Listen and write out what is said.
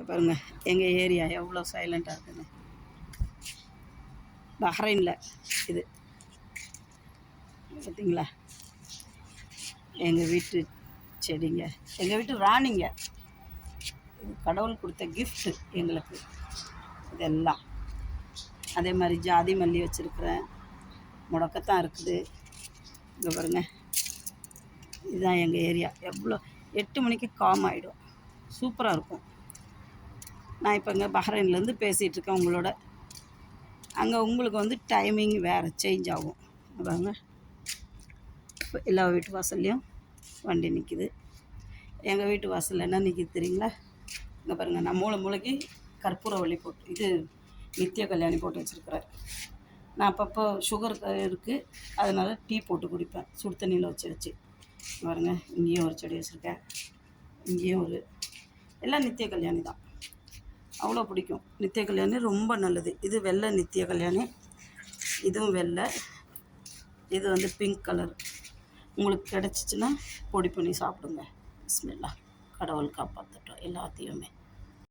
பாருங்கள் எங்கள் ஏரியா எவ்வளோ சைலண்ட்டாக இருக்குங்க. பஹ்ரைனில் இது பார்த்தீங்களா, எங்கள் வீட்டு செடிங்க, எங்கள் வீட்டு ராணிங்க. இது கடவுள் கொடுத்த கிஃப்ட்டு எங்களுக்கு இதெல்லாம். அதே மாதிரி ஜாதி மல்லி வச்சுருக்குறேன், முடக்கத்தான் இருக்குது. இங்கே பாருங்கள், இதுதான் எங்கள் ஏரியா. எவ்வளோ 8 மணிக்கு காம் ஆகிடும், சூப்பராக இருக்கும். நான் இப்போ இங்கே பஹ்ரைன்லேருந்து பேசிகிட்ருக்கேன் உங்களோட. அங்கே உங்களுக்கு வந்து டைமிங் வேறு சேஞ்ச் ஆகும். பாருங்க, இப்போ எல்லா வீட்டு வாசல்லையும் வண்டி நிற்கிது. எங்கள் வீட்டு வாசலில் என்ன நிற்கிது தெரியுங்களா? இங்கே பாருங்கள், நான் மூளைக்கு கற்பூரவள்ளி போட்டு இது நித்திய கல்யாணி போட்டு வச்சுருக்கிறேன். நான் அப்பப்போ சுகர் இருக்குது, அதனால் டீ போட்டு குடிப்பேன் சுடு தண்ணியில் வச்சு. பாருங்கள், இங்கேயும் ஒரு செடி வச்சுருக்கேன், இங்கேயும் ஒரு, எல்லாம் நித்திய கல்யாணி தான். அவ்வளோ பிடிக்கும். நித்திய கல்யாணி ரொம்ப நல்லது. இது வெள்ளை நித்திய கல்யாணி, இதுவும் வெள்ளை, இது வந்து பிங்க் கலர். உங்களுக்கு கிடச்சிச்சின்னா பொடி பண்ணி சாப்பிடுங்க. பிஸ்மில்லா, கடவுள் காப்பாற்றட்டும் எல்லாத்தையுமே.